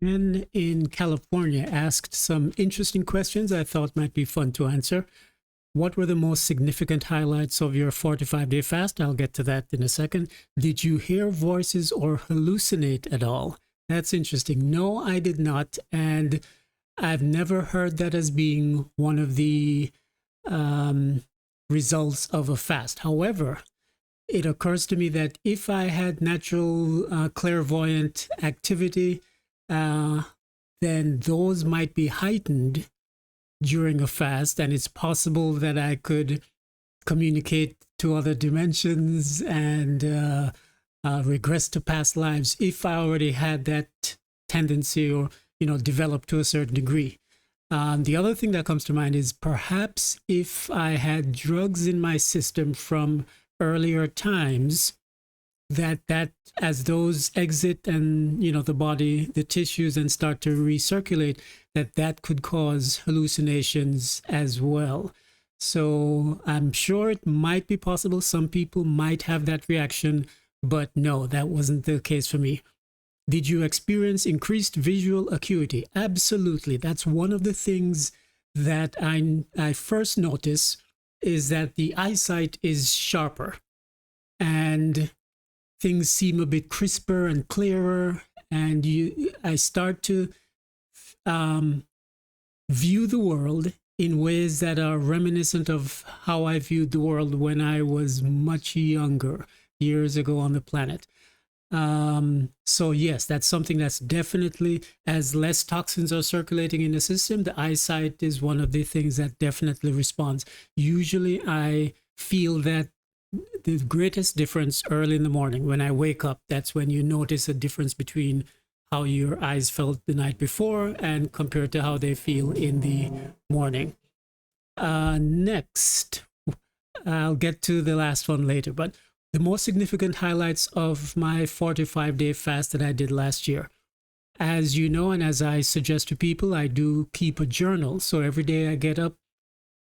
And in California asked some interesting questions I thought might be fun to answer. What were the most significant highlights of your 45-day fast? I'll get to that in a second. Did you hear voices or hallucinate at all? That's interesting. No, I did not. And I've never heard that as being one of the um, results of a fast. However, it occurs to me that if I had natural clairvoyant activity, uh, then those might be heightened during a fast, and it's possible that I could communicate to other dimensions and regress to past lives if I already had that tendency or developed to a certain degree. The other thing that comes to mind is perhaps if I had drugs in my system from earlier times, that as those exit and the body, the tissues, and start to recirculate, that could cause hallucinations as well. So I'm sure it might be possible. Some people might have that reaction, but no, that wasn't the case for me. Did you experience increased visual acuity? Absolutely. That's one of the things that I first notice is that the eyesight is sharper and things seem a bit crisper and clearer, and I start to view the world in ways that are reminiscent of how I viewed the world when I was much younger, years ago on the planet. So yes, that's something that's definitely, as less toxins are circulating in the system, the eyesight is one of the things that definitely responds. Usually I feel that the greatest difference early in the morning when I wake up. That's when you notice a difference between how your eyes felt the night before and compared to how they feel in the morning. Next, I'll get to the last one later, but the most significant highlights of my 45-day fast that I did last year. As you know, and as I suggest to people, I do keep a journal. So every day I get up,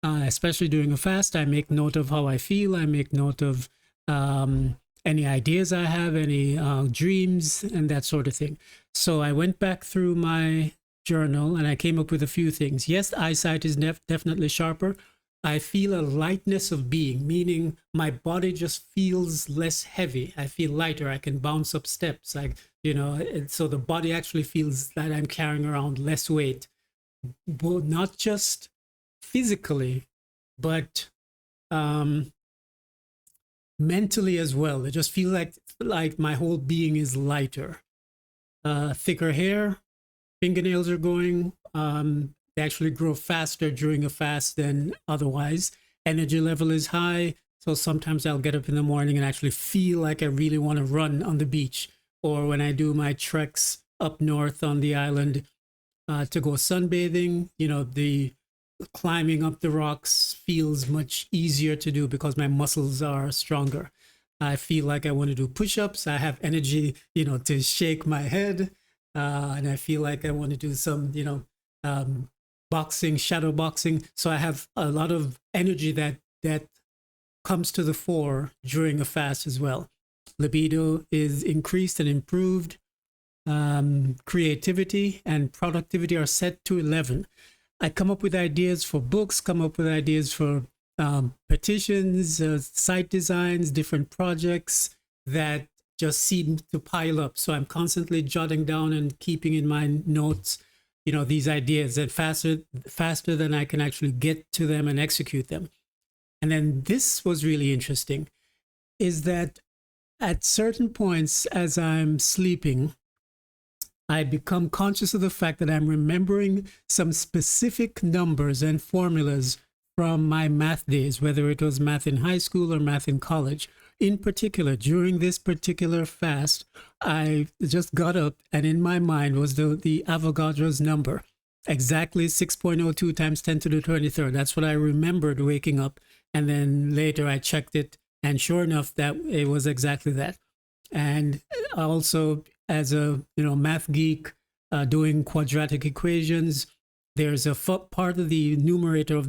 especially during a fast, I make note of how I feel. I make note of any ideas I have, any dreams, and that sort of thing. So I went back through my journal and I came up with a few things. Yes, the eyesight is definitely sharper. I feel a lightness of being, meaning my body just feels less heavy. I feel lighter. I can bounce up steps. And so the body actually feels that I'm carrying around less weight, but not just physically, but mentally as well. I just feel like my whole being is lighter. Thicker hair, fingernails are going. They actually grow faster during a fast than otherwise. Energy level is high. So sometimes I'll get up in the morning and actually feel like I really want to run on the beach. Or when I do my treks up north on the island to go sunbathing, the climbing up the rocks feels much easier to do because my muscles are stronger. I feel like I want to do push-ups. I have energy, to shake my head. And I feel like I want to do some, boxing, shadow boxing. So I have a lot of energy that comes to the fore during a fast as well. Libido is increased and improved. Creativity and productivity are set to 11. I come up with ideas for books, come up with ideas for petitions, site designs, different projects that just seem to pile up. So I'm constantly jotting down and keeping in my notes these ideas that faster than I can actually get to them and execute them. And then this was really interesting, is that at certain points as I'm sleeping, I become conscious of the fact that I'm remembering some specific numbers and formulas from my math days, whether it was math in high school or math in college. In particular, during this particular fast, I just got up and in my mind was the Avogadro's number, exactly 6.02 times 10 to the 23rd. That's what I remembered waking up. And then later I checked it, and sure enough, that it was exactly that. And also, as a math geek doing quadratic equations, there's a part of the numerator of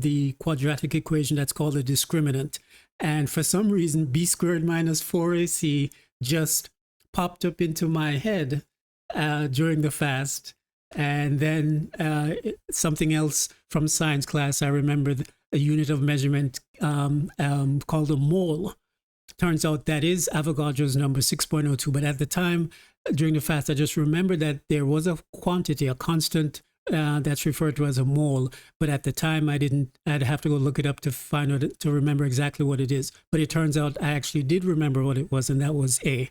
the quadratic equation that's called a discriminant. And for some reason, b squared minus 4ac just popped up into my head during the fast. And then something else from science class, I remember a unit of measurement called a mole. Turns out that is Avogadro's number, 6.02. But at the time, during the fast, I just remember that there was a quantity, a constant that's referred to as a mole. But at the time, I'd have to go look it up to find out, to remember exactly what it is. But it turns out I actually did remember what it was, and that was A.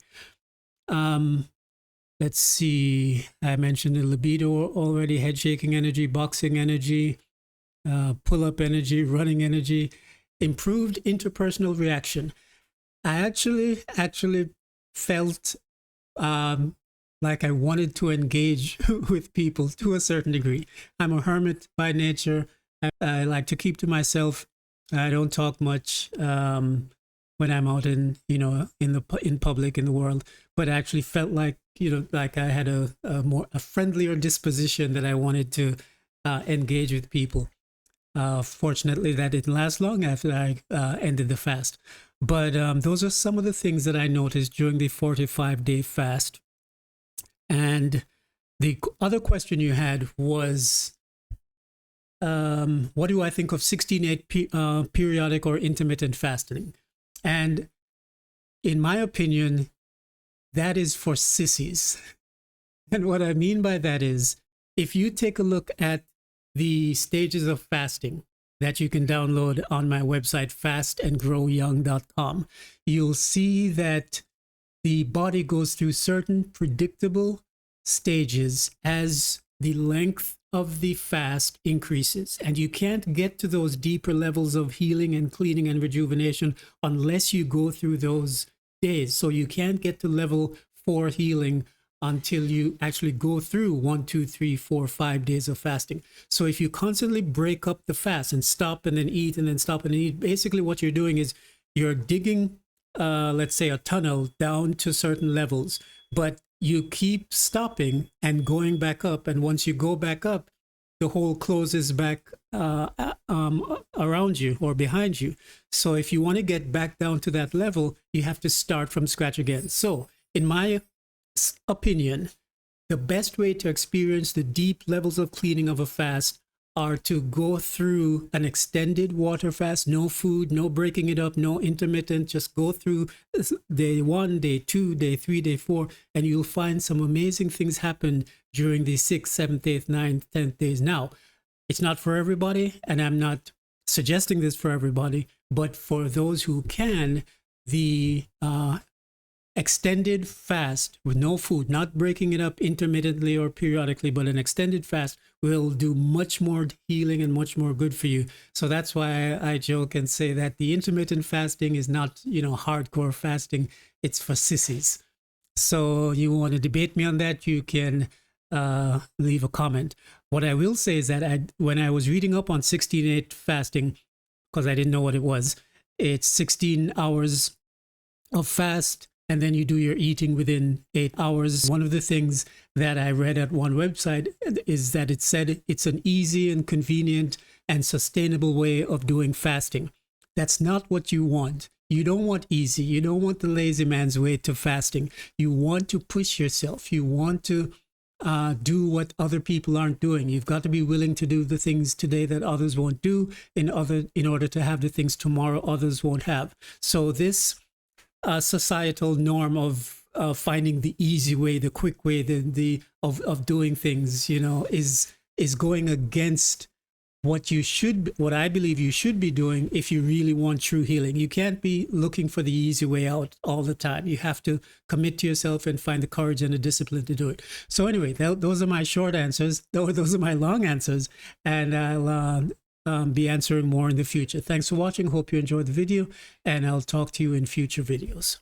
Let's see, I mentioned the libido already, head shaking energy, boxing energy, pull-up energy, running energy, improved interpersonal reaction. I actually felt like I wanted to engage with people to a certain degree. I'm a hermit by nature. I like to keep to myself. I don't talk much when I'm out in public in the world. But I actually felt like like I had a friendlier disposition, that I wanted to engage with people. Fortunately, that didn't last long after I ended the fast. But those are some of the things that I noticed during the 45-day fast. And the other question you had was, what do I think of 16-8 periodic or intermittent fasting? And in my opinion, that is for sissies. And what I mean by that is, if you take a look at the stages of fasting that you can download on my website, fastandgrowyoung.com, you'll see that the body goes through certain predictable stages as the length of the fast increases. And you can't get to those deeper levels of healing and cleaning and rejuvenation unless you go through those days. So you can't get to level 4 healing until you actually go through 1, 2, 3, 4, 5 days of fasting. So if you constantly break up the fast and stop and then eat and then stop and eat, basically what you're doing is you're digging, let's say, a tunnel down to certain levels, but you keep stopping and going back up. And once you go back up, the hole closes back around you or behind you. So if you want to get back down to that level, you have to start from scratch again. So in my opinion, the best way to experience the deep levels of cleaning of a fast are to go through an extended water fast, no food, no breaking it up, no intermittent, just go through day 1, day 2, day 3, day 4, and you'll find some amazing things happen during the 6th, 7th, 8th, 9th, 10th days. Now, it's not for everybody, and I'm not suggesting this for everybody, but for those who can, the extended fast with no food, not breaking it up intermittently or periodically, but an extended fast will do much more healing and much more good for you. So that's why I joke and say that the intermittent fasting is not, hardcore fasting. It's for sissies. So you want to debate me on that, you can leave a comment. What I will say is that when I was reading up on 16-8 fasting, because I didn't know what it was, it's 16 hours of fast, and then you do your eating within 8 hours. One of the things that I read at one website is that it said it's an easy and convenient and sustainable way of doing fasting. That's not what you want. You don't want easy. You don't want the lazy man's way to fasting. You want to push yourself. You want to do what other people aren't doing. You've got to be willing to do the things today that others won't do in order to have the things tomorrow others won't have. So this societal norm of finding the easy way, the quick way, of doing things, is going against what I believe you should be doing if you really want true healing. You can't be looking for the easy way out all the time. You have to commit to yourself and find the courage and the discipline to do it. So anyway, those are my short answers. Those are my long answers, and I'll be answering more in the future. Thanks for watching. Hope you enjoyed the video, and I'll talk to you in future videos.